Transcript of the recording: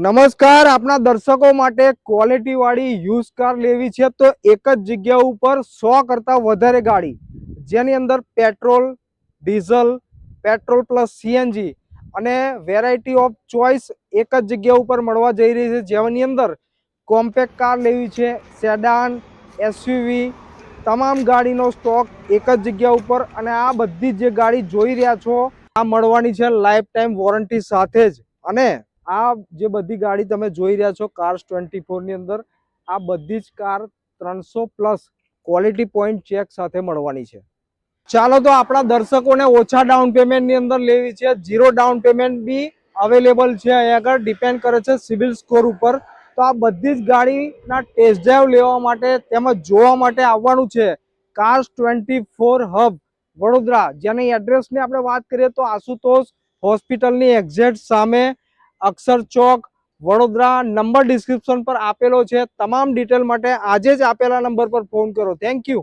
નમસ્કાર, આપના દર્શકો માટે ક્વોલિટી વાળી યુઝ કાર લેવી છે તો એક જ જગ્યા ઉપર 100 કરતા વધારે ગાડી, જેની અંદર petrol, diesel, petrol plus CNG અને વેરાયટી ઓફ ચોઇસ એક જ જગ્યા ઉપર મળવા જઈ રહી છે. જેની અંદર કોમ્પેક્ટ કાર લેવી છે, સેડાન, એસયુવી, તમામ ગાડીનો સ્ટોક એક જ જગ્યા ઉપર. અને આ બધી જે ગાડી જોઈ રહ્યા છો આ મળવાની છે લાઈફ ટાઈમ વોરંટી સાથે જ. અને આ જે બધી ગાડી તમે જોઈ રહ્યા છો કાર્સ 24 ની અંદર, આ બધી જ car 300 plus quality point check સાથે મળવાની છે. ચાલો તો આપણા દર્શકોને ઓછા ડાઉન પેમેન્ટ ની અંદર લેવી છે, 0 ડાઉન પેમેન્ટ બી અવેલેબલ છે. અહીંયા આગળ ડિપેન્ડ કરે છે સિવિલ સ્કોર ઉપર. તો આ બધી જ ગાડીના ટેસ્ટ ડ્રાઈવ લેવા માટે તેમજ જોવા માટે આવવાનું છે કાર્સ 24 હબ વડોદરા, જેની એડ્રેસની આપણે વાત કરીએ તો આશુતોષ હોસ્પિટલની એક્ઝેક્ટ સામે, અક્ષર ચોક, વડોદરા. નંબર ડિસ્ક્રિપ્શન પર આપેલો છે. તમામ ડિટેલ માટે આજે જ આપેલા નંબર પર ફોન કરો. Thank you.